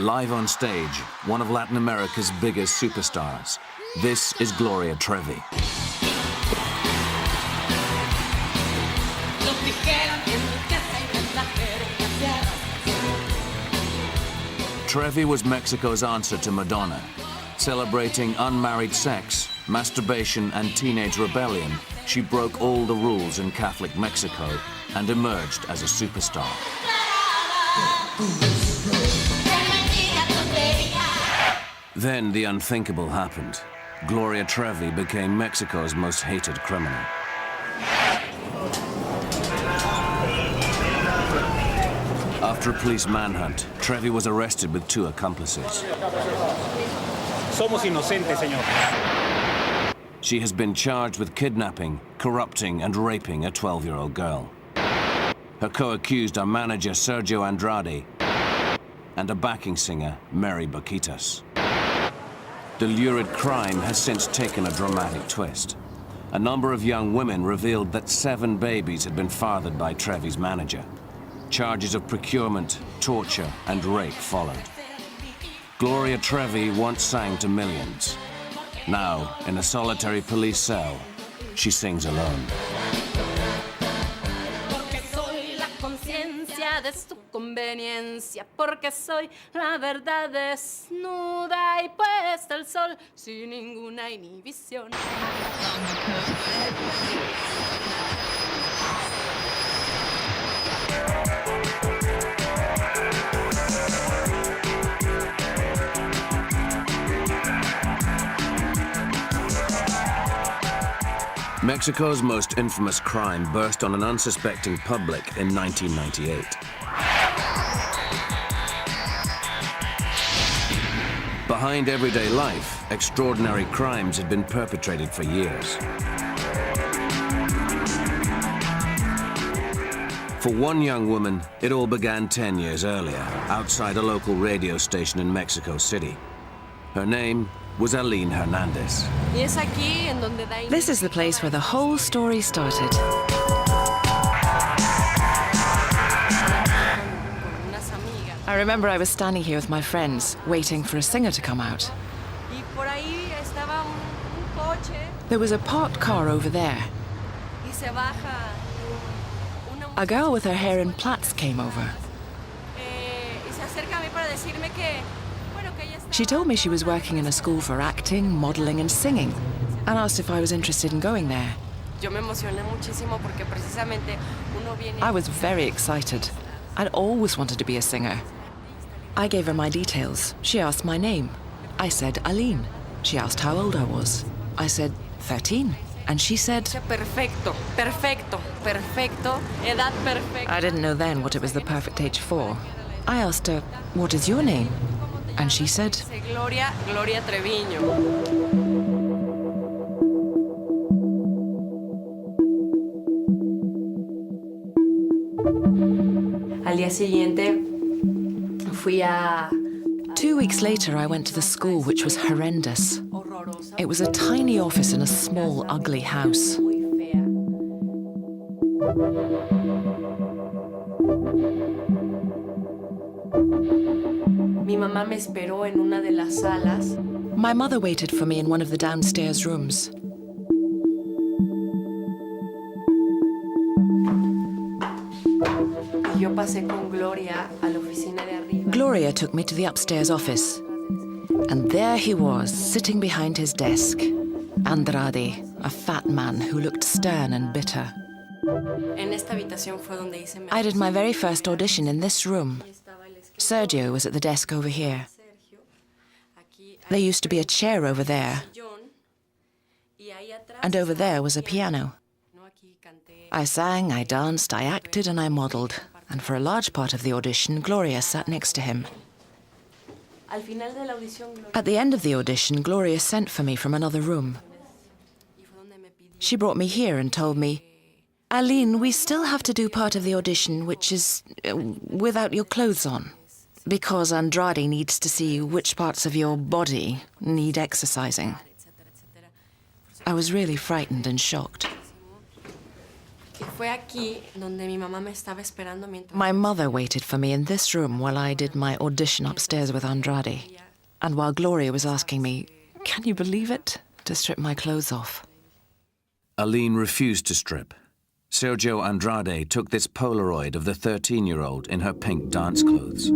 Live on stage, one of Latin America's biggest superstars. This is Gloria Trevi. Trevi was Mexico's answer to Madonna. Celebrating unmarried sex, masturbation, and teenage rebellion, she broke all the rules in Catholic Mexico and emerged as a superstar. Then the unthinkable happened. Gloria Trevi became Mexico's most hated criminal. After a police manhunt, Trevi was arrested with 2 accomplices. Somos inocentes, señor. She has been charged with kidnapping, corrupting, and raping a 12-year-old girl. Her co-accused are manager Sergio Andrade and a backing singer, Mary Baquitas. The lurid crime has since taken a dramatic twist. A number of young women revealed that 7 babies had been fathered by Trevi's manager. Charges of procurement, torture, and rape followed. Gloria Trevi once sang to millions. Now, in a solitary police cell, she sings alone. De su conveniencia, porque soy la verdad desnuda y puesta al sol sin ninguna inhibición. Mexico's most infamous crime burst on an unsuspecting public in 1998. Behind everyday life, extraordinary crimes had been perpetrated for years. For one young woman, it all began 10 years earlier, outside a local radio station in Mexico City. Her name was Aline Hernandez. This is the place where the whole story started. I remember I was standing here with my friends, waiting for a singer to come out. There was a parked car over there. A girl with her hair in plaits came over. She told me she was working in a school for acting, modeling, and singing, and asked if I was interested in going there. I was very excited. I'd always wanted to be a singer. I gave her my details. She asked my name. I said Aline. She asked how old I was. I said 13. And she said, Perfecto, perfecto, perfecto, edad perfecta. I didn't know then what it was the perfect age for. I asked her, what is your name? And she said, Gloria Treviño. Al día siguiente fui a... 2 weeks later, I went to the school, which was horrendous. It was a tiny office in a small, ugly house. Mi mamá me esperó en una de las salas. My mother waited for me in one of the downstairs rooms. Yo pasé con Gloria a la oficina de arriba. Gloria took me to the upstairs office. And there he was, sitting behind his desk. Andrade, a fat man who looked stern and bitter. En esta habitación fue donde hice I did my very first audition in this room. Sergio was at the desk over here. There used to be a chair over there. And over there was a piano. I sang, I danced, I acted, and I modeled. And for a large part of the audition, Gloria sat next to him. At the end of the audition, Gloria sent for me from another room. She brought me here and told me, Aline, we still have to do part of the audition, which is without your clothes on, because Andrade needs to see which parts of your body need exercising. I was really frightened and shocked. My mother waited for me in this room while I did my audition upstairs with Andrade. And while Gloria was asking me, can you believe it, to strip my clothes off. Aline refused to strip. Sergio Andrade took this Polaroid of the 13-year-old in her pink dance clothes.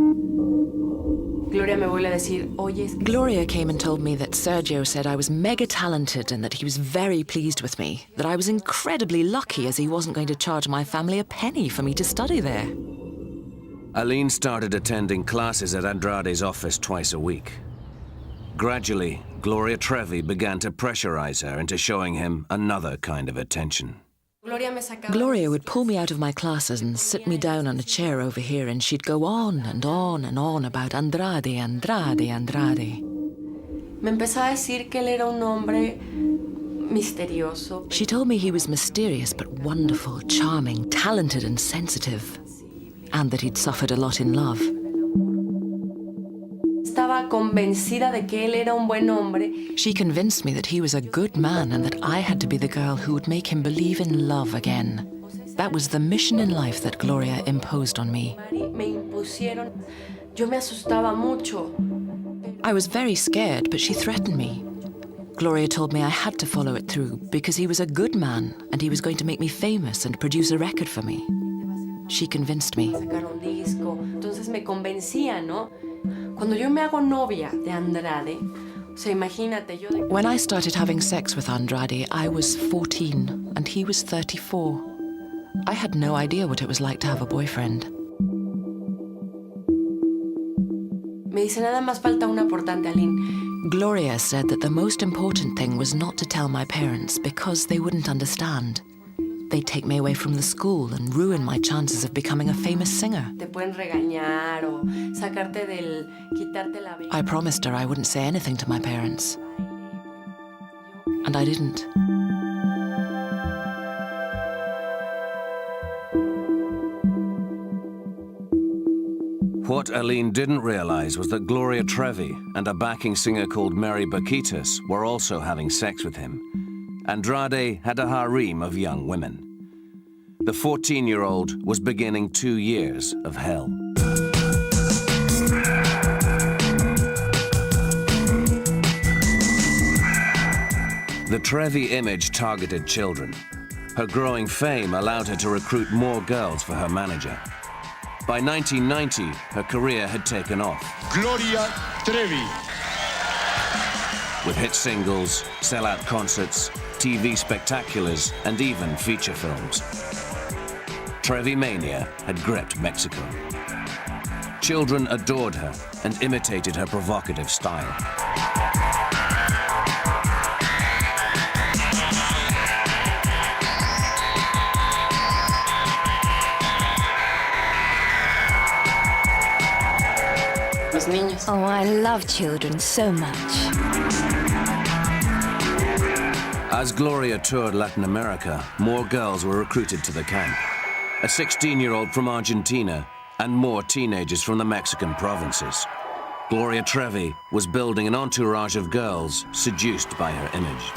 Gloria came and told me that Sergio said I was mega talented and that he was very pleased with me, that I was incredibly lucky as he wasn't going to charge my family a penny for me to study there. Aline started attending classes at Andrade's office twice a week. Gradually, Gloria Trevi began to pressurize her into showing him another kind of attention. Gloria would pull me out of my classes and sit me down on a chair over here, and she'd go on and on and on about Andrade, Andrade, Andrade. She told me he was mysterious but wonderful, charming, talented and sensitive, and that he'd suffered a lot in love. She convinced me that he was a good man and that I had to be the girl who would make him believe in love again. That was the mission in life that Gloria imposed on me. I was very scared, but she threatened me. Gloria told me I had to follow it through because he was a good man and he was going to make me famous and produce a record for me. She convinced me. When I started having sex with Andrade, I was 14 and he was 34. I had no idea what it was like to have a boyfriend. Gloria said that the most important thing was not to tell my parents because they wouldn't understand. They'd take me away from the school and ruin my chances of becoming a famous singer. I promised her I wouldn't say anything to my parents. And I didn't. What Aline didn't realize was that Gloria Trevi and a backing singer called Mary Baquitas were also having sex with him. Andrade had a harem of young women. The 14-year-old was beginning 2 years of hell. The Trevi image targeted children. Her growing fame allowed her to recruit more girls for her manager. By 1990, her career had taken off. Gloria Trevi. With hit singles, sellout concerts, TV spectaculars, and even feature films. Trevi mania had gripped Mexico. Children adored her and imitated her provocative style. Oh, I love children so much. As Gloria toured Latin America, more girls were recruited to the camp. A 16-year-old from Argentina and more teenagers from the Mexican provinces. Gloria Trevi was building an entourage of girls seduced by her image.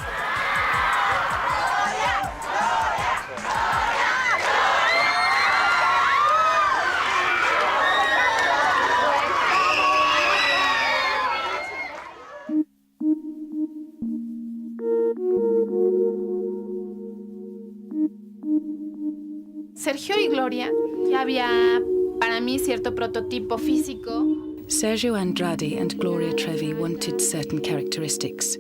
Sergio y Gloria ya había para mí cierto prototipo físico. Sergio Andrade and Gloria Trevi wanted certain characteristics.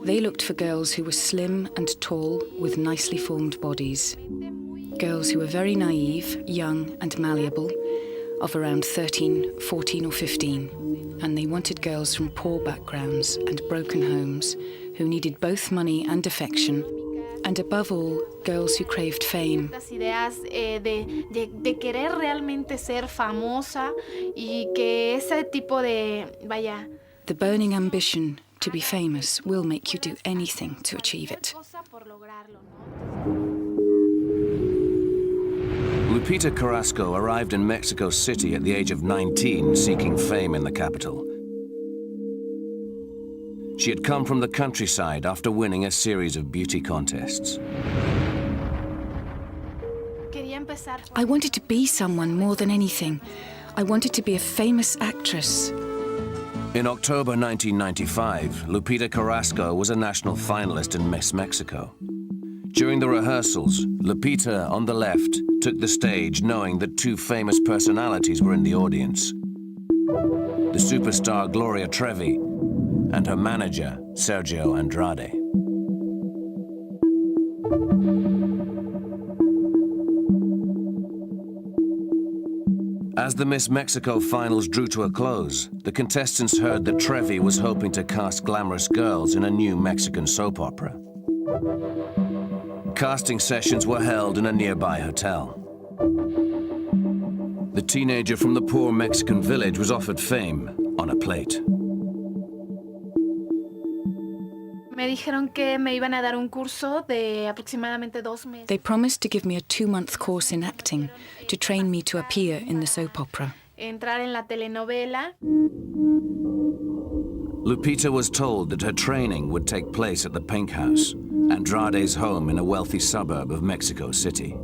They looked for girls who were slim and tall with nicely formed bodies. Girls who were very naive, young and malleable, of around 13, 14 or 15. And they wanted girls from poor backgrounds and broken homes who needed both money and affection. And above all, girls who craved fame. Estas ideas de querer realmente ser famosa y que ese tipo de, vaya. The burning ambition to be famous will make you do anything to achieve it. Lupita Carrasco arrived in Mexico City at the age of 19, seeking fame in the capital. She had come from the countryside after winning a series of beauty contests. empezar. I wanted to be someone more than anything. I wanted to be a famous actress. In October 1995, Lupita Carrasco was a national finalist in Miss Mexico. During the rehearsals, Lupita, on the left, took the stage knowing that two famous personalities were in the audience. The superstar Gloria Trevi and her manager, Sergio Andrade. As the Miss Mexico finals drew to a close, the contestants heard that Trevi was hoping to cast glamorous girls in a new Mexican soap opera. Casting sessions were held in a nearby hotel. The teenager from the poor Mexican village was offered fame on a plate. Me dijeron que me iban a dar un curso de aproximadamente 2 meses. They promised to give me a 2-month course in acting to train me to appear in the soap opera. Entrar en la telenovela. Lupita was told that her training would take place at the Pink House, Andrade's home in a wealthy suburb of Mexico City.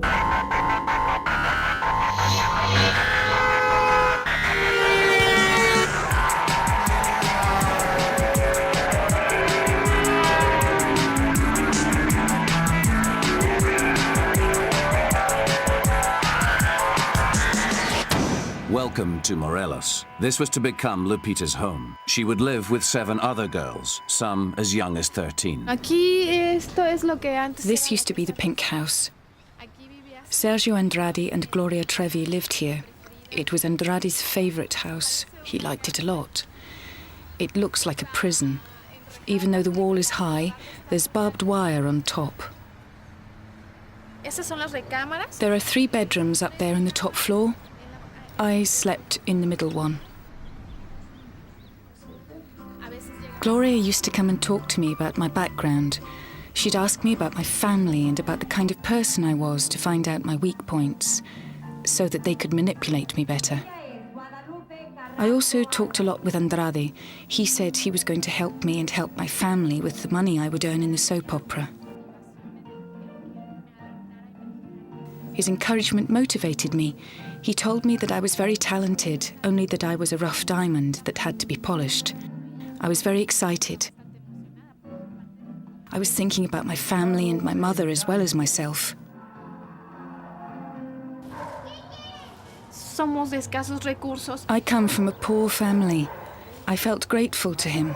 Welcome to Morelos. This was to become Lupita's home. She would live with 7 other girls, some as young as 13. Aquí esto es lo que antes. This used to be the Pink House. Aquí vivía. Sergio Andrade and Gloria Trevi lived here. It was Andrade's favorite house. He liked it a lot. It looks like a prison. Even though the wall is high, there's barbed wire on top. Esas son las recámaras. There are 3 bedrooms up there in the top floor. I slept in the middle one. Gloria used to come and talk to me about my background. She'd ask me about my family and about the kind of person I was to find out my weak points, so that they could manipulate me better. I also talked a lot with Andrade. He said he was going to help me and help my family with the money I would earn in the soap opera. His encouragement motivated me. He told me that I was very talented, only that I was a rough diamond that had to be polished. I was very excited. I was thinking about my family and my mother as well as myself. Somos de escasos recursos. I come from a poor family. I felt grateful to him.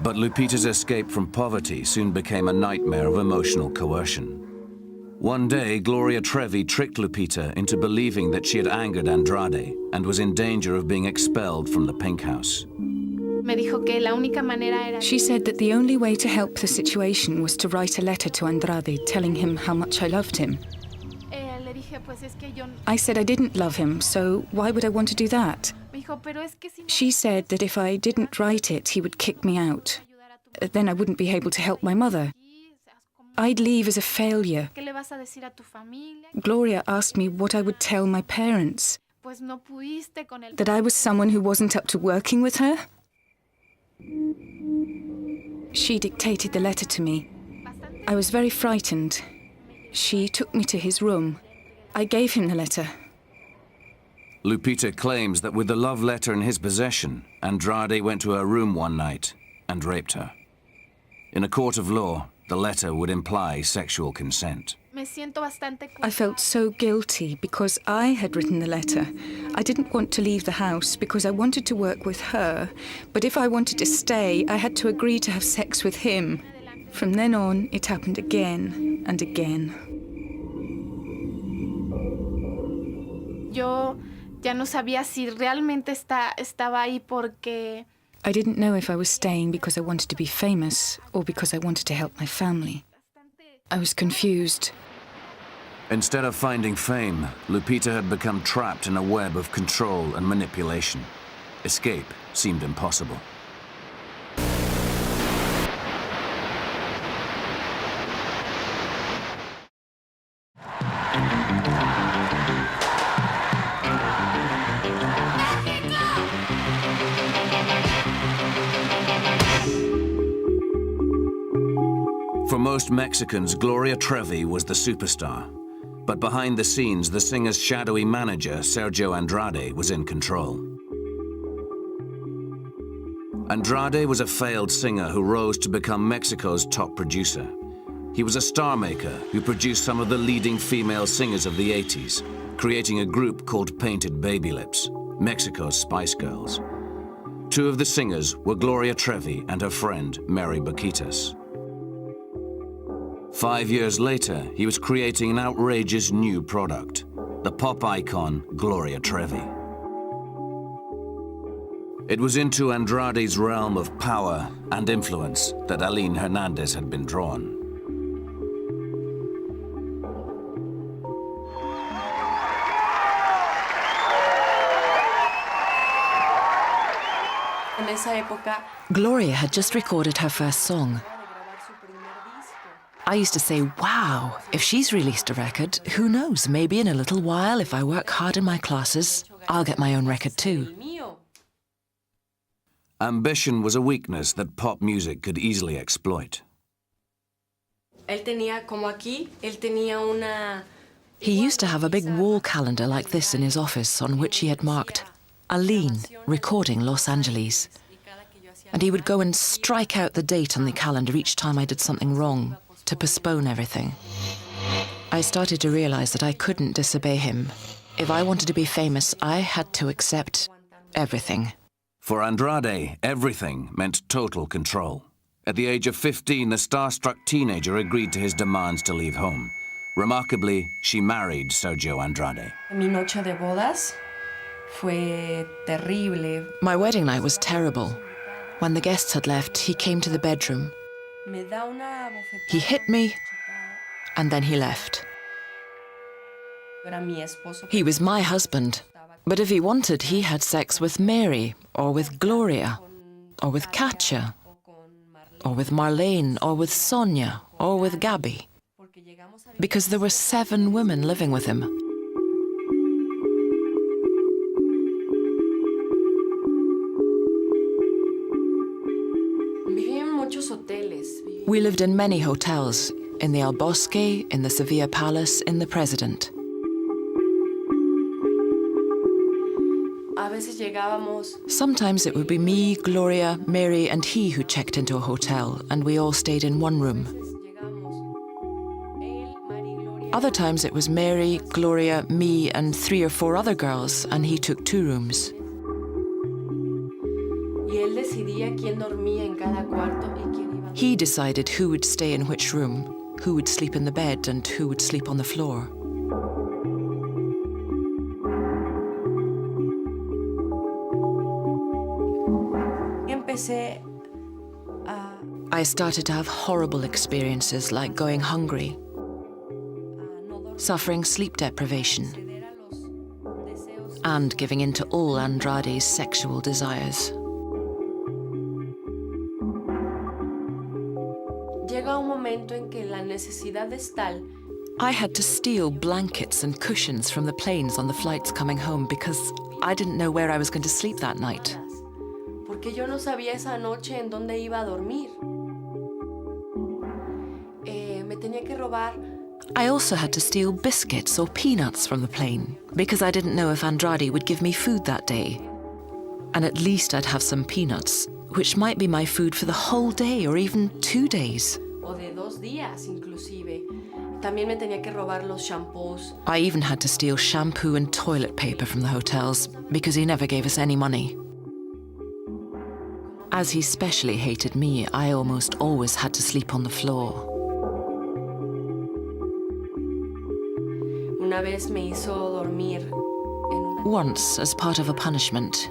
But Lupita's escape from poverty soon became a nightmare of emotional coercion. One day, Gloria Trevi tricked Lupita into believing that she had angered Andrade and was in danger of being expelled from the Pink House. Me dijo que la única manera era. She said that the only way to help the situation was to write a letter to Andrade telling him how much I loved him. Le dije, pues es que yo. I said I didn't love him, so why would I want to do that? Me dijo, pero es que si. She said that if I didn't write it, he would kick me out. Then I wouldn't be able to help my mother. I'd leave as a failure. ¿Qué le vas a decir a tu familia? Gloria asked me what I would tell my parents. Pues no pudiste con el. That I was someone who wasn't up to working with her? She dictated the letter to me. I was very frightened. She took me to his room. I gave him the letter. Lupita claims that with the love letter in his possession, Andrade went to her room one night and raped her. In a court of law, the letter would imply sexual consent. Me siento bastante. I felt so guilty because I had written the letter. I didn't want to leave the house because I wanted to work with her. But if I wanted to stay, I had to agree to have sex with him. From then on, it happened again and again. Yo ya no sabía si realmente estaba ahí porque. I didn't know if I was staying because I wanted to be famous or because I wanted to help my family. I was confused. Instead of finding fame, Lupita had become trapped in a web of control and manipulation. Escape seemed impossible. For most Mexicans, Gloria Trevi was the superstar. But behind the scenes, the singer's shadowy manager, Sergio Andrade, was in control. Andrade was a failed singer who rose to become Mexico's top producer. He was a star maker who produced some of the leading female singers of the 80s, creating a group called Painted Baby Lips, Mexico's Spice Girls. Two of the singers were Gloria Trevi and her friend, Mary Baquitas. 5 years later, he was creating an outrageous new product, the pop icon Gloria Trevi. It was into Andrade's realm of power and influence that Aline Hernandez had been drawn. Gloria had just recorded her first song. I used to say, wow, if she's released a record, who knows, maybe in a little while, if I work hard in my classes, I'll get my own record too. Ambition was a weakness that pop music could easily exploit. He used to have a big wall calendar like this in his office on which he had marked Aline recording Los Angeles. And he would go and strike out the date on the calendar each time I did something wrong, to postpone everything. I started to realize that I couldn't disobey him. If I wanted to be famous, I had to accept everything. For Andrade, everything meant total control. At the age of 15, the starstruck teenager agreed to his demands to leave home. Remarkably, she married Sergio Andrade. Mi noche de bodas fue terrible. My wedding night was terrible. When the guests had left, he came to the bedroom. He hit me, and then he left. He was my husband, but if he wanted, he had sex with Mary, or with Gloria, or with Katja, or with Marlene, or with Sonia, or with Gabby, because there were 7 women living with him. We lived in many hotels, in the El Bosque, in the Sevilla Palace, in the President. Sometimes it would be me, Gloria, Mary, and he who checked into a hotel, and we all stayed in one room. Other times it was Mary, Gloria, me, and 3 or 4 other girls, and he took 2 rooms. He decided who would stay in which room, who would sleep in the bed, and who would sleep on the floor. I started to have horrible experiences like going hungry, suffering sleep deprivation, and giving in to all Andrade's sexual desires. I had to steal blankets and cushions from the planes on the flights coming home because I didn't know where I was going to sleep that night. I also had to steal biscuits or peanuts from the plane because I didn't know if Andrade would give me food that day. And at least I'd have some peanuts, which might be my food for the whole day or even 2 days. I even had to steal shampoo and toilet paper from the hotels because he never gave us any money. As he specially hated me, I almost always had to sleep on the floor. Once, as part of a punishment,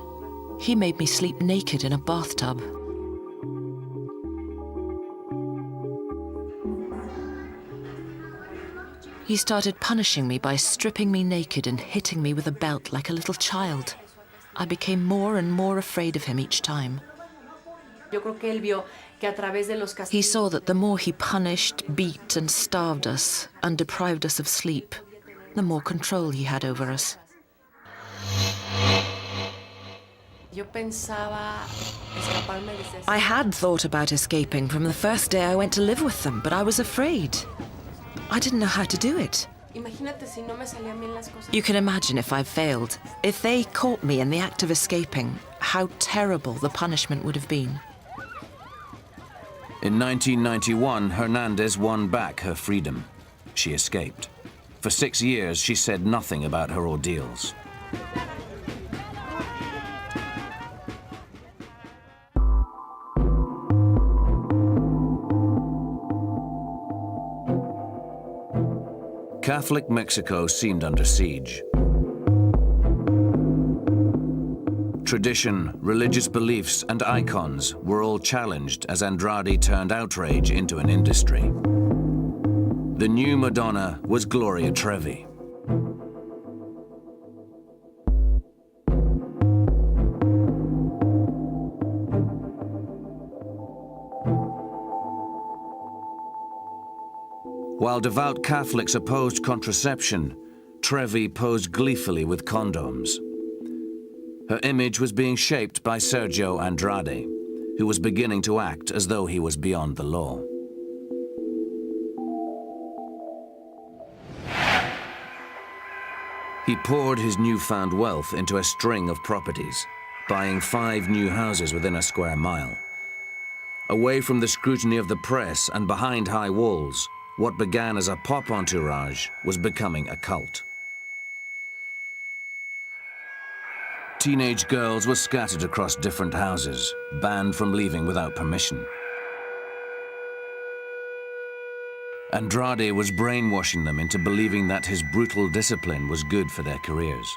he made me sleep naked in a bathtub. He started punishing me by stripping me naked and hitting me with a belt like a little child. I became more and more afraid of him each time. He saw that the more he punished, beat and starved us and deprived us of sleep, the more control he had over us. I had thought about escaping from the first day I went to live with them, but I was afraid. I didn't know how to do it. You can imagine if I failed. If they caught me in the act of escaping, how terrible the punishment would have been. In 1991, Hernandez won back her freedom. She escaped. For 6 years, she said nothing about her ordeals. Catholic Mexico seemed under siege. Tradition, religious beliefs, and icons were all challenged as Andrade turned outrage into an industry. The new Madonna was Gloria Trevi. While devout Catholics opposed contraception, Trevi posed gleefully with condoms. Her image was being shaped by Sergio Andrade, who was beginning to act as though he was beyond the law. He poured his newfound wealth into a string of properties, buying 5 new houses within a square mile. Away from the scrutiny of the press and behind high walls, what began as a pop entourage was becoming a cult. Teenage girls were scattered across different houses, banned from leaving without permission. Andrade was brainwashing them into believing that his brutal discipline was good for their careers.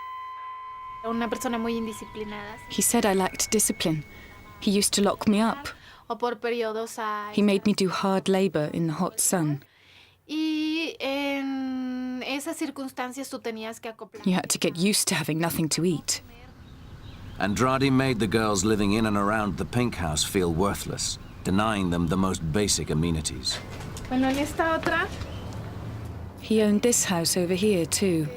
Una persona muy indisciplinada. He said I lacked discipline. He used to lock me up. O por periodos a... He made me do hard labor in the hot sun. Y en esas circunstancias tú tenías que acoplar. You had to get used to having nothing to eat. Andrade made the girls living in and around the Pink House feel worthless, denying them the most basic amenities. Bueno, en esta otra... He owned this house over here too.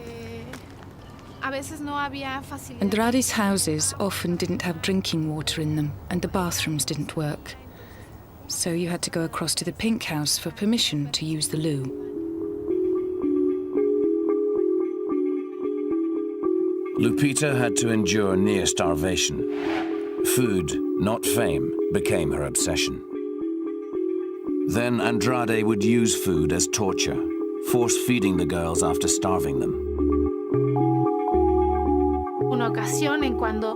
A veces no había facilidad. Andrade's houses often didn't have drinking water in them, and the bathrooms didn't work. So you had to go across to the Pink House for permission to use the loo. Lupita had to endure near starvation. Food, not fame, became her obsession. Then Andrade would use food as torture, force-feeding the girls after starving them. Una ocasión en cuando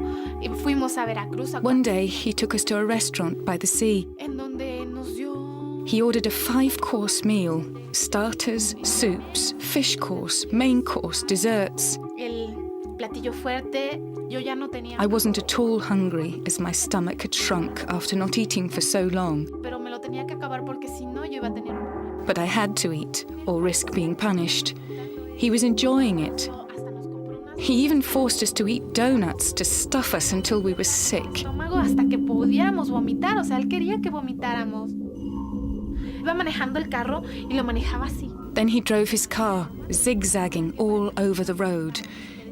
fuimos a Veracruz. One day, he took us to a restaurant by the sea. En donde nos dio... He ordered a 5-course meal. Starters, soups, fish course, main course, desserts. El platillo fuerte, yo ya no tenía... I wasn't at all hungry, as my stomach had shrunk after not eating for so long. Pero me lo tenía que acabar porque si no yo iba a tener un problema. But I had to eat, or risk being punished. He was enjoying it. He even forced us to eat donuts to stuff us until we were sick. Hasta que podíamos vomitar, o sea, él quería que vomitáramos. Iba manejando el carro y lo manejaba así. Then he drove his car, zigzagging all over the road.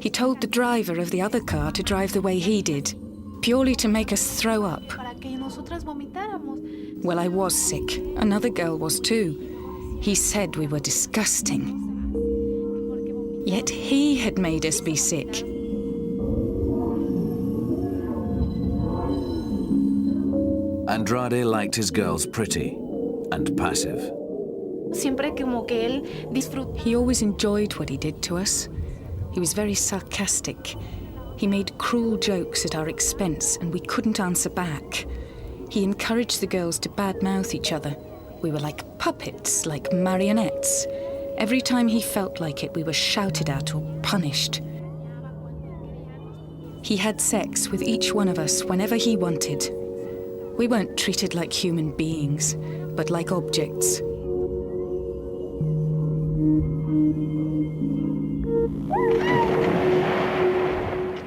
He told the driver of the other car to drive the way he did, purely to make us throw up. Para que nosotras vomitáramos. Well, I was sick. Another girl was too. He said we were disgusting. Yet he had made us be sick. Andrade liked his girls pretty and passive. Siempre como que él disfrutó. He always enjoyed what he did to us. He was very sarcastic. He made cruel jokes at our expense, and we couldn't answer back. He encouraged the girls to badmouth each other. We were like puppets, like marionettes. Every time he felt like it, we were shouted at or punished. He had sex with each one of us whenever he wanted. We weren't treated like human beings, but like objects.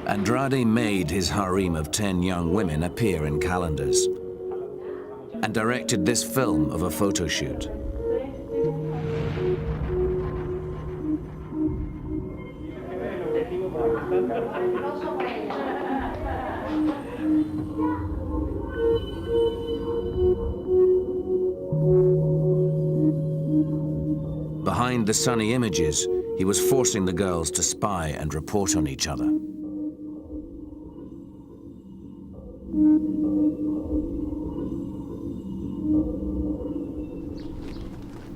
Andrade made his harem of 10 young women appear in calendars and directed this film of a photo shoot. Behind the sunny images, He was forcing the girls to spy and report on each other.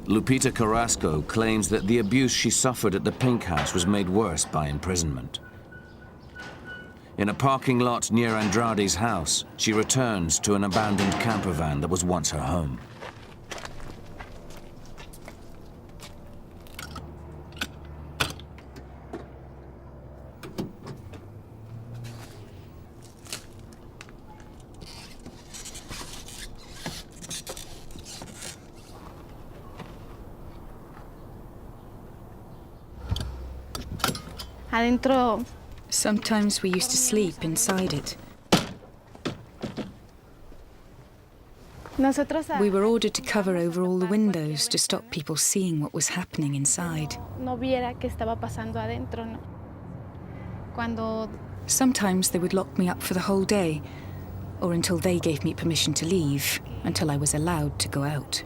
Lupita Carrasco claims that the abuse she suffered at the Pink House was made worse by imprisonment. In a parking lot near Andrade's house, she returns to an abandoned camper van that was once her home. Adentro. Sometimes we used to sleep inside it. We were ordered to cover over all the windows to stop people seeing what was happening inside. No viera qué estaba pasando adentro, ¿no? Cuando Sometimes they would lock me up for the whole day, or until they gave me permission to leave, until I was allowed to go out.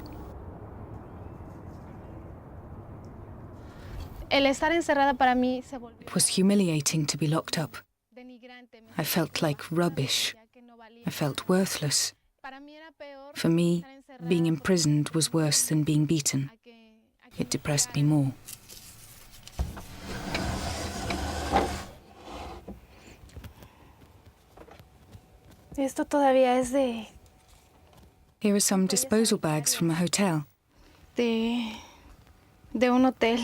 el estar encerrada para mí se volvió It was humiliating to be locked up. denigrante. I felt like rubbish. Que no valía. I felt worthless. Para mí era peor For me, estar encerrada being imprisoned was worse than being beaten. a que It depressed me more. Esto todavía es de Here are some disposal bags from a hotel. un hotel.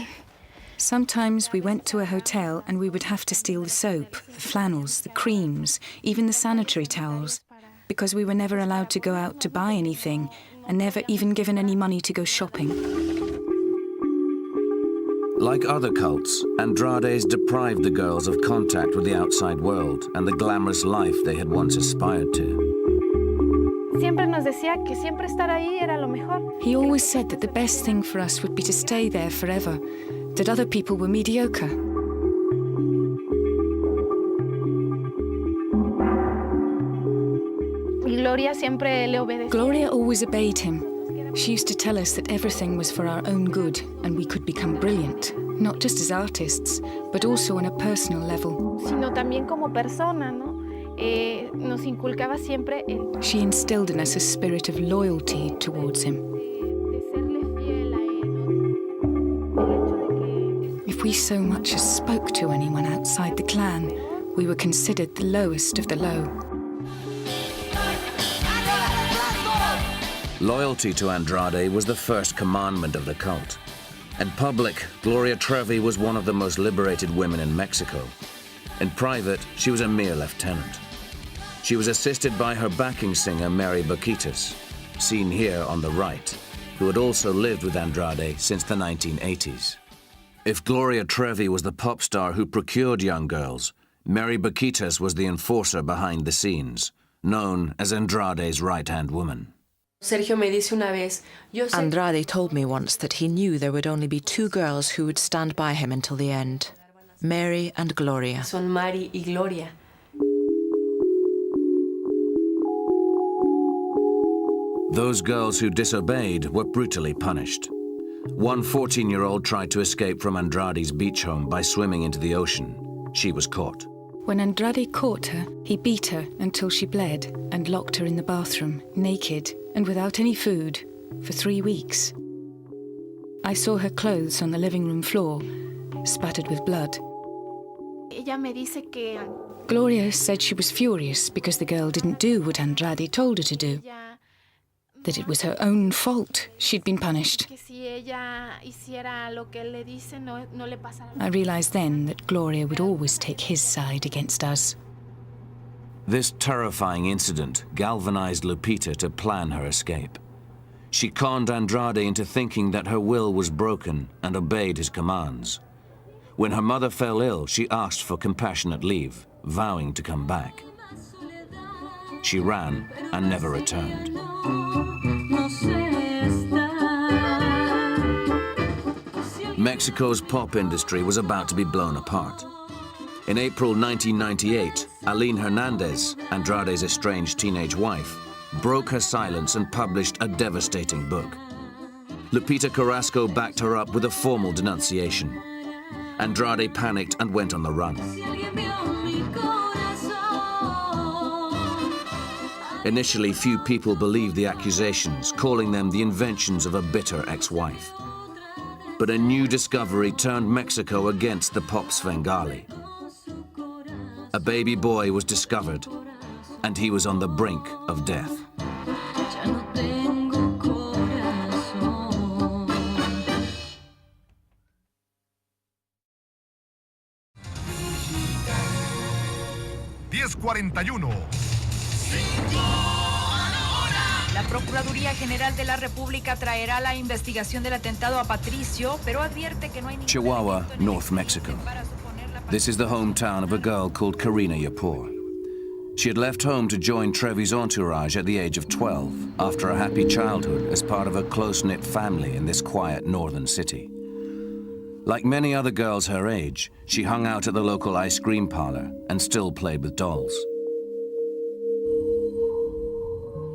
Sometimes we went to a hotel and we would have to steal the soap, the flannels, the creams, even the sanitary towels, because we were never allowed to go out to buy anything and never even given any money to go shopping. Like other cults, Andrade's deprived the girls of contact with the outside world and the glamorous life they had once aspired to. Siempre nos decía que siempre estar ahí era lo mejor. He always said that the best thing for us would be to stay there forever, that other people were mediocre. Y Gloria siempre le obedecía. Gloria always obeyed him. She used to tell us that everything was for our own good and we could become brilliant, not just as artists, but also on a personal level. Sino también como persona, ¿no? Nos inculcaba siempre el She instilled in us a spirit of loyalty towards him. de serle fiel a él, ¿no? El hecho de que If we so much as spoke to anyone outside the clan, we were considered the lowest of the low. Loyalty to Andrade was the first commandment of the cult. In public, Gloria Trevi was one of the most liberated women in Mexico. In private, she was a mere lieutenant. She was assisted by her backing singer, Mary Baquitas, seen here on the right, who had also lived with Andrade since the 1980s. If Gloria Trevi was the pop star who procured young girls, Mary Baquitas was the enforcer behind the scenes, known as Andrade's right-hand woman. Sergio me dice una vez, yo sé Andrade told me once that he knew there would only be two girls who would stand by him until the end, Mary and Gloria. que son Mari y Gloria. Those girls who disobeyed were brutally punished. One 14-year-old tried to escape from Andrade's beach home by swimming into the ocean. She was caught. When Andrade caught her, he beat her until she bled and locked her in the bathroom, naked and without any food, for 3 weeks. I saw her clothes on the living room floor, spattered with blood. ella me dice que Gloria said she was furious because the girl didn't do what Andrade told her to do, ella that it was her own fault she'd been punished. que si ella hiciera lo que él le dice no le pasara. I realized then that Gloria would always take his side against us. This terrifying incident galvanized Lupita to plan her escape. She conned Andrade into thinking that her will was broken and obeyed his commands. When her mother fell ill, she asked for compassionate leave, vowing to come back. She ran and never returned. Mexico's pop industry was about to be blown apart. In April 1998, Aline Hernandez, Andrade's estranged teenage wife, broke her silence and published a devastating book. Lupita Carrasco backed her up with a formal denunciation. Andrade panicked and went on the run. Initially, few people believed the accusations, calling them the inventions of a bitter ex-wife. But a new discovery turned Mexico against the pop Svengali. A baby boy was discovered, and he was on the brink of death. La Procuraduría General de la República traerá la investigación del atentado a Patricio, pero advierte que no hay ningún Chihuahua, North Mexico. This is the hometown of a girl called Karina Yapur. She had left home to join Trevi's entourage at the age of 12 after a happy childhood as part of a close-knit family in this quiet northern city. Like many other girls her age, she hung out at the local ice cream parlor and still played with dolls.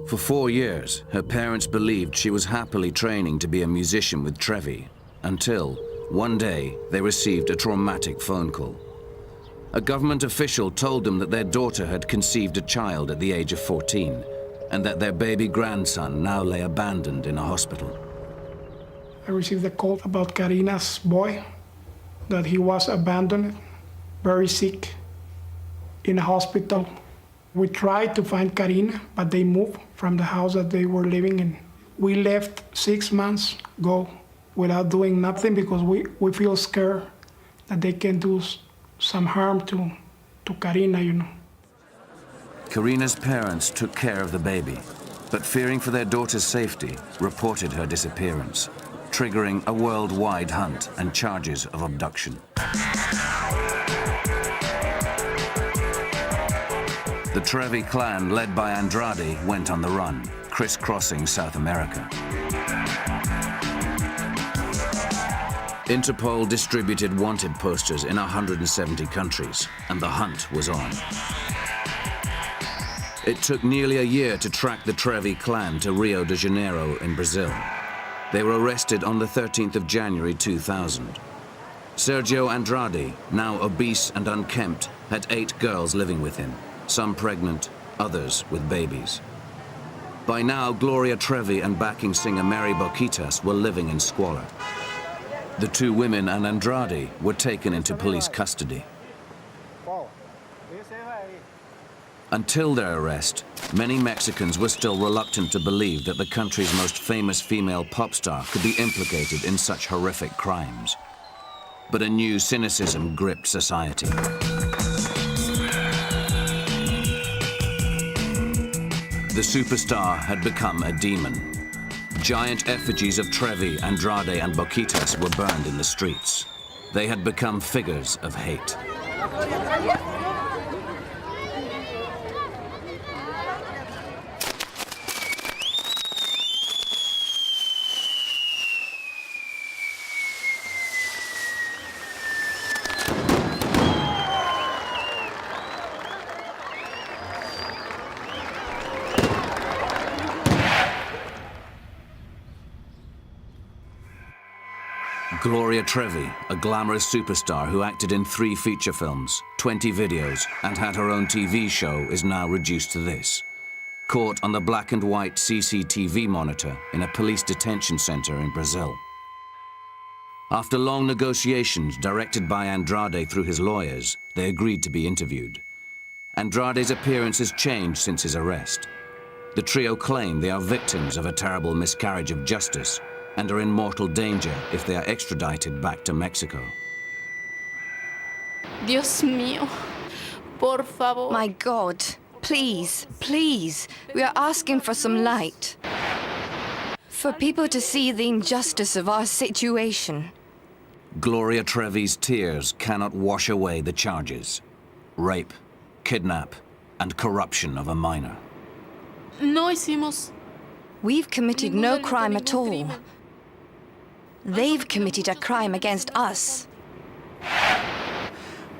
For 4 years, her parents believed she was happily training to be a musician with Trevi, until one day they received a traumatic phone call. A government official told them that their daughter had conceived a child at the age of 14, and that their baby grandson now lay abandoned in a hospital. I received a call about Karina's boy, that he was abandoned, very sick, in a hospital. We tried to find Karina, but they moved from the house that they were living in. We left 6 months ago without doing nothing because we feel scared that they can do some harm to Karina, you know. Karina's parents took care of the baby, but fearing for their daughter's safety, reported her disappearance, triggering a worldwide hunt and charges of abduction. The Trevi clan, led by Andrade, went on the run, crisscrossing South America. Interpol distributed wanted posters in 170 countries, and the hunt was on. It took nearly a year to track the Trevi clan to Rio de Janeiro in Brazil. They were arrested on the 13th of January 2000. Sergio Andrade, now obese and unkempt, had 8 girls living with him, some pregnant, others with babies. By now, Gloria Trevi and backing singer Mary Boquitas were living in squalor. The 2 women and Andrade were taken into police custody. Until their arrest, many Mexicans were still reluctant to believe that the country's most famous female pop star could be implicated in such horrific crimes. But a new cynicism gripped society. The superstar had become a demon. Giant effigies of Trevi, Andrade, and Boquitas were burned in the streets. They had become figures of hate. Gloria Trevi, a glamorous superstar who acted in 3 feature films, 20 videos, and had her own TV show, is now reduced to this. Caught on the black and white CCTV monitor in a police detention center in Brazil. After long negotiations directed by Andrade through his lawyers, they agreed to be interviewed. Andrade's appearance has changed since his arrest. The trio claim they are victims of a terrible miscarriage of justice and are in mortal danger if they are extradited back to Mexico. Dios mío, por favor. My God, please, please, we are asking for some light. For people to see the injustice of our situation. Gloria Trevi's tears cannot wash away the charges. Rape, kidnap, and corruption of a minor. No hicimos. We've committed no crime at all. Crimen. They've committed a crime against us.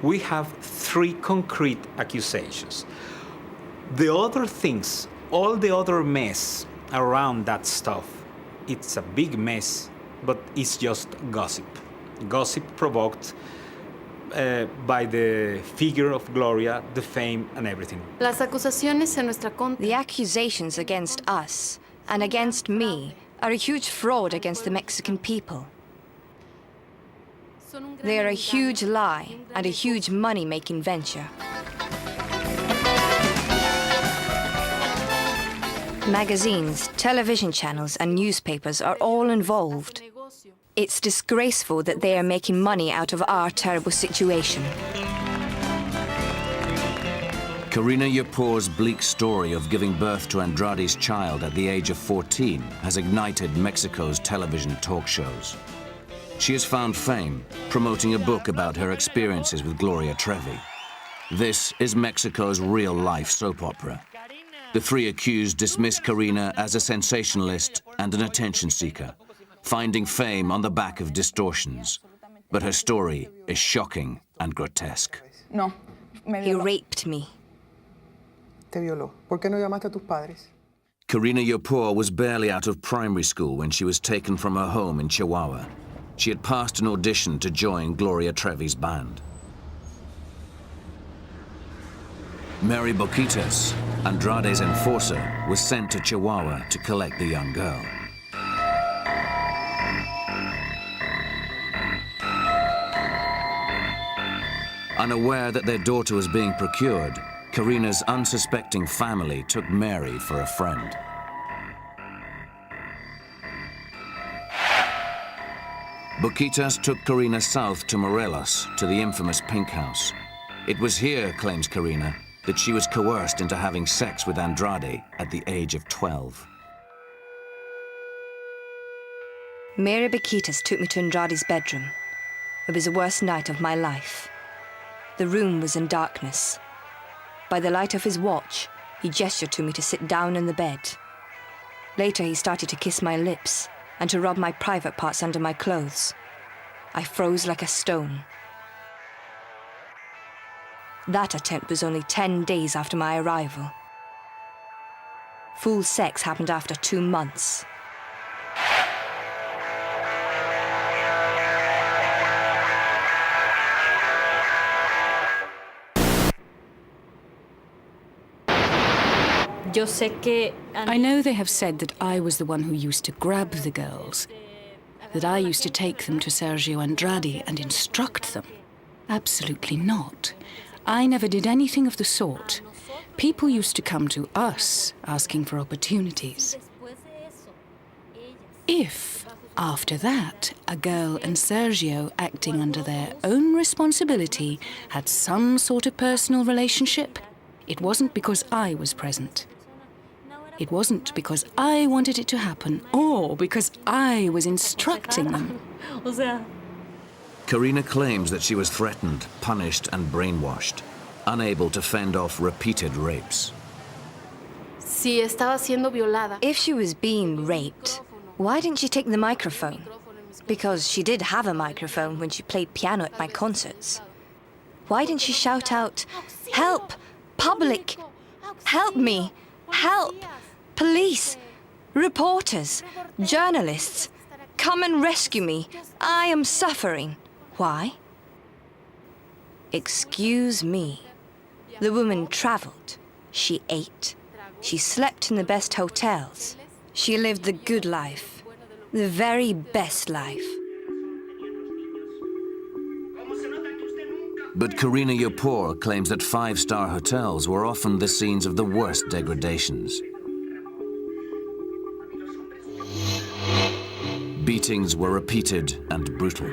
We have 3 concrete accusations. The other things, all the other mess around that stuff, it's a big mess, but it's just gossip. Gossip provoked by the figure of Gloria, the fame, and everything. Las acusaciones en nuestra contra. The accusations against us and against me are a huge fraud against the Mexican people. They are a huge lie and a huge money-making venture. Magazines, television channels, and newspapers are all involved. It's disgraceful that they are making money out of our terrible situation. Karina Yapour's bleak story of giving birth to Andrade's child at the age of 14 has ignited Mexico's television talk shows. She has found fame promoting a book about her experiences with Gloria Trevi. This is Mexico's real-life soap opera. The three accused dismiss Karina as a sensationalist and an attention seeker, finding fame on the back of distortions. But her story is shocking and grotesque. No, He raped me. te violó. ¿Por qué no llamaste a tus padres? Karina Yapour was barely out of primary school when she was taken from her home in Chihuahua. She had passed an audition to join Gloria Trevi's band. Mary Boquitas, Andrade's enforcer, was sent to Chihuahua to collect the young girl. Unaware that their daughter was being procured, Karina's unsuspecting family took Mary for a friend. Boquitas took Karina south to Morelos, to the infamous Pink House. It was here, claims Karina, that she was coerced into having sex with Andrade at the age of 12. Mary Boquitas took me to Andrade's bedroom. It was the worst night of my life. The room was in darkness. By the light of his watch, he gestured to me to sit down in the bed. Later, he started to kiss my lips and to rub my private parts under my clothes. I froze like a stone. That attempt was only 10 days after my arrival. Full sex happened after 2 months. I know they have said that I was the one who used to grab the girls, that I used to take them to Sergio Andrade and instruct them. Absolutely not. I never did anything of the sort. People used to come to us asking for opportunities. If, after that, a girl and Sergio, acting under their own responsibility, had some sort of personal relationship, it wasn't because I was present. It wasn't because I wanted it to happen or because I was instructing them. Karina claims that she was threatened, punished, and brainwashed, unable to fend off repeated rapes. Si estaba siendo violada. If she was being raped, why didn't she take the microphone? Because she did have a microphone when she played piano at my concerts. Why didn't she shout out, "Help! Public! Help me! Help! Police! Reporters! Journalists! Come and rescue me! I am suffering!" Why? Excuse me. The woman traveled. She ate. She slept in the best hotels. She lived the good life. The very best life. But Karina Yapour claims that five-star hotels were often the scenes of the worst degradations. Beatings were repeated and brutal.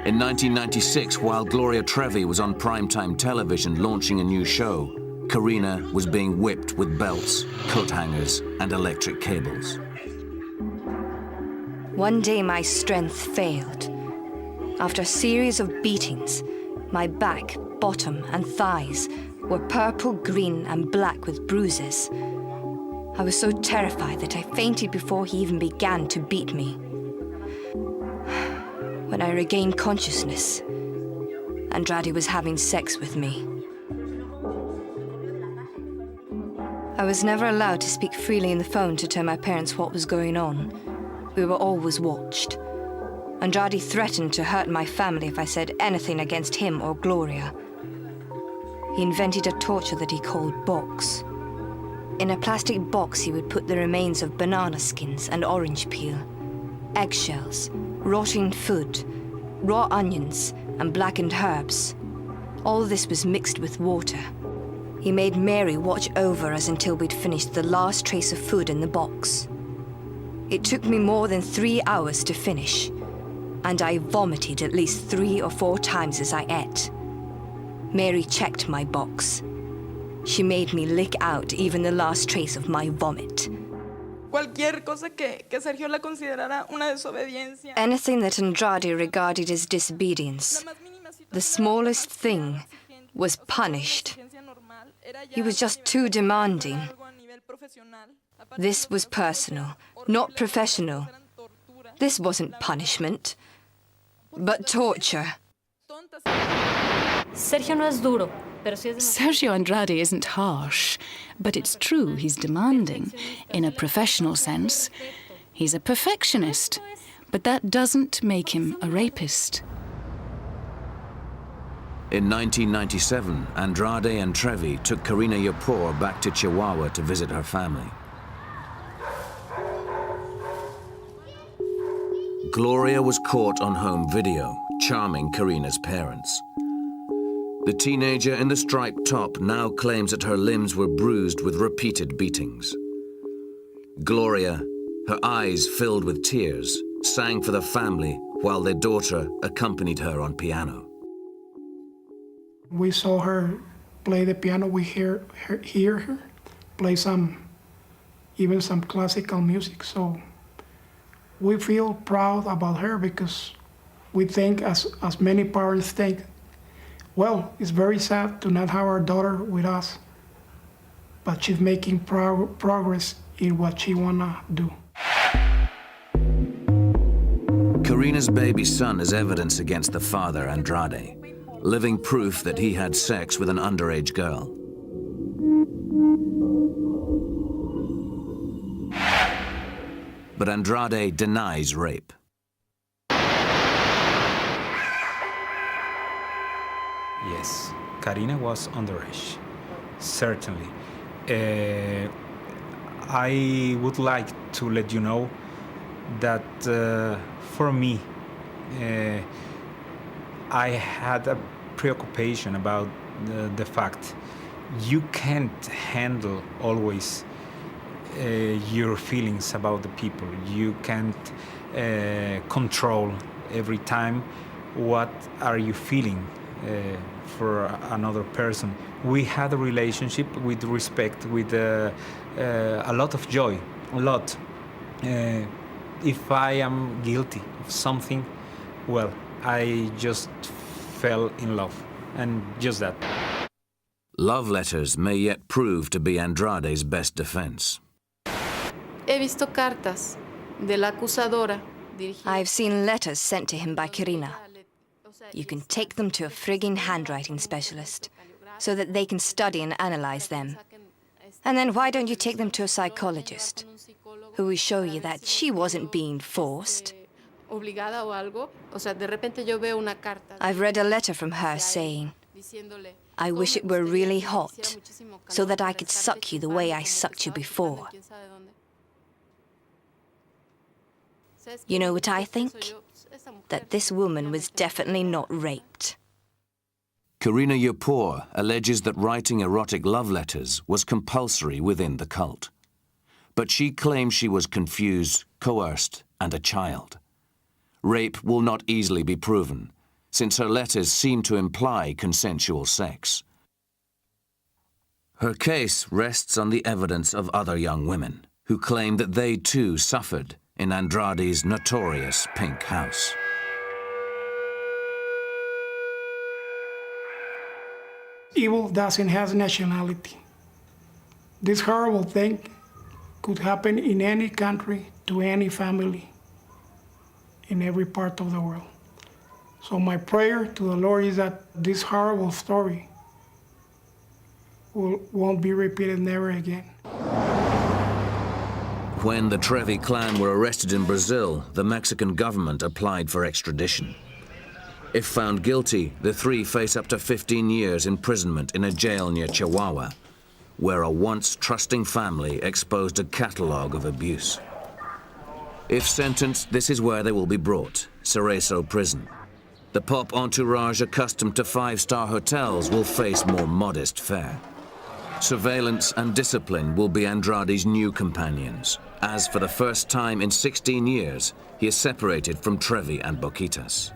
In 1996, while Gloria Trevi was on primetime television launching a new show, Karina was being whipped with belts, coat hangers, and electric cables. One day my strength failed. After a series of beatings, my back, bottom, and thighs were purple, green, and black with bruises. I was so terrified that I fainted before he even began to beat me. When I regained consciousness, Andrade was having sex with me. I was never allowed to speak freely on the phone to tell my parents what was going on. We were always watched. Andrade threatened to hurt my family if I said anything against him or Gloria. He invented a torture that he called box. In a plastic box, he would put the remains of banana skins and orange peel, eggshells, rotting food, raw onions, and blackened herbs. All this was mixed with water. He made Mary watch over us until we'd finished the last trace of food in the box. It took me more than 3 hours to finish, and I vomited at least 3 or 4 times as I ate. Mary checked my box. She made me lick out even the last trace of my vomit. Cualquier cosa que Sergio la considerara una desobediencia. Anything that Andrade regarded as disobedience, the smallest thing, was punished. He was just too demanding. This was personal, not professional. This wasn't punishment, but torture. Sergio no es duro. Sergio Andrade isn't harsh, but it's true he's demanding. In a professional sense, he's a perfectionist, but that doesn't make him a rapist. In 1997, Andrade and Trevi took Karina Yapor back to Chihuahua to visit her family. Gloria was caught on home video, charming Karina's parents. The teenager in the striped top now claims that her limbs were bruised with repeated beatings. Gloria, her eyes filled with tears, sang for the family while their daughter accompanied her on piano. We saw her play the piano. We hear her play even some classical music. So we feel proud about her because we think, as many parents think, well, it's very sad to not have our daughter with us, but she's making progress in what she wanna do. Karina's baby son is evidence against the father, Andrade, living proof that he had sex with an underage girl. But Andrade denies rape. Yes, Karina was underage, certainly. I would like to let you know that for me, I had a preoccupation about the fact you can't handle always your feelings about the people. You can't control every time what are you feeling for another person. We had a relationship with respect, with a lot of joy, a lot. If I am guilty of something, well, I just fell in love, and just that. Love letters may yet prove to be Andrade's best defense. He visto cartas de la acusadora. I've seen letters sent to him by Karina. You can take them to a frigging handwriting specialist so that they can study and analyze them. And then why don't you take them to a psychologist who will show you that she wasn't being forced? I've read a letter from her saying, I wish it were really hot so that I could suck you the way I sucked you before. You know what I think? That this woman was definitely not raped. Karina Yapor alleges that writing erotic love letters was compulsory within the cult. But she claims she was confused, coerced, and a child. Rape will not easily be proven, since her letters seem to imply consensual sex. Her case rests on the evidence of other young women who claim that they too suffered in Andrade's notorious Pink House. Evil doesn't have nationality. This horrible thing could happen in any country, to any family, in every part of the world. So my prayer to the Lord is that this horrible story won't be repeated never again. When the Trevi clan were arrested in Brazil, the Mexican government applied for extradition. If found guilty, the three face up to 15 years imprisonment in a jail near Chihuahua, where a once trusting family exposed a catalogue of abuse. If sentenced, this is where they will be brought, Cerezo Prison. The pop entourage accustomed to five-star hotels will face more modest fare. Surveillance and discipline will be Andrade's new companions, as for the first time in 16 years, he is separated from Trevi and Boquitas.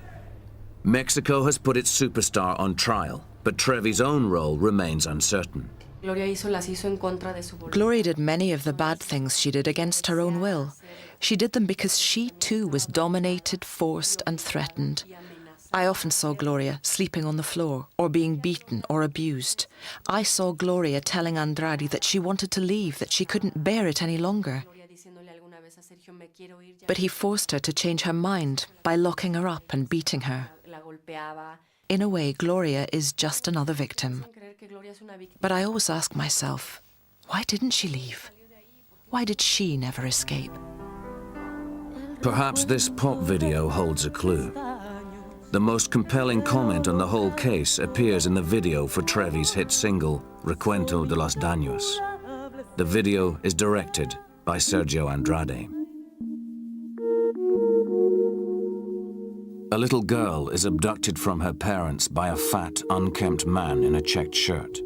Mexico has put its superstar on trial, but Trevi's own role remains uncertain. Gloria did many of the bad things she did against her own will. She did them because she too was dominated, forced and threatened. I often saw Gloria sleeping on the floor or being beaten or abused. I saw Gloria telling Andrade that she wanted to leave, that she couldn't bear it any longer. But he forced her to change her mind by locking her up and beating her. In a way, Gloria is just another victim. But I always ask myself, why didn't she leave? Why did she never escape? Perhaps this pop video holds a clue. The most compelling comment on the whole case appears in the video for Trevi's hit single, Recuento de los Daños. The video is directed by Sergio Andrade. A little girl is abducted from her parents by a fat, unkempt man in a checked shirt.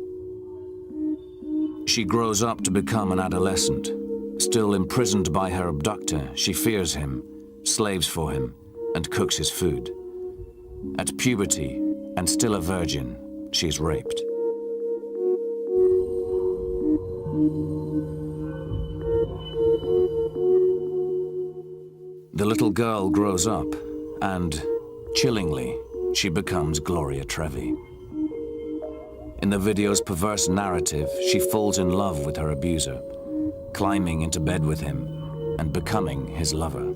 She grows up to become an adolescent. Still imprisoned by her abductor, she fears him, slaves for him, and cooks his food. At puberty, and still a virgin, she is raped. The little girl grows up, and, chillingly, she becomes Gloria Trevi. In the video's perverse narrative, she falls in love with her abuser, climbing into bed with him and becoming his lover.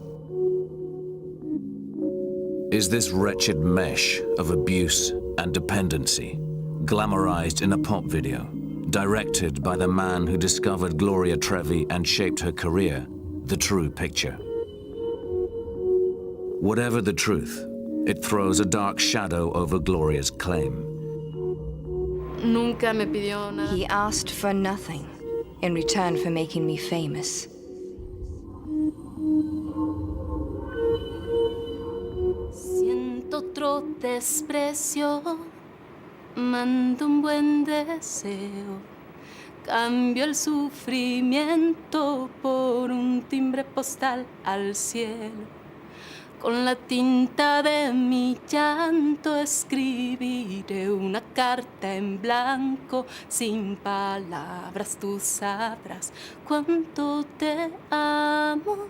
Is this wretched mesh of abuse and dependency, glamorized in a pop video, directed by the man who discovered Gloria Trevi and shaped her career, the true picture? Whatever the truth, it throws a dark shadow over Gloria's claim. Nunca me pidió nada. He asked for nothing in return for making me famous. Siento otro desprecio, mando un buen deseo. Cambio el sufrimiento por un timbre postal al cielo. Con la tinta de mi llanto escribiré una carta en blanco, sin palabras tú sabrás cuánto te amo.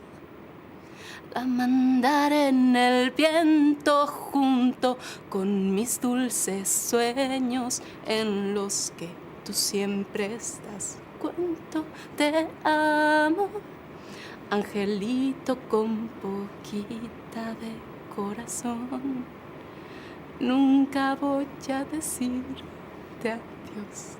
La mandaré en el viento junto con mis dulces sueños en los que tú siempre estás. Cuánto te amo. Angelito con poquita de corazón, nunca voy a decirte adiós.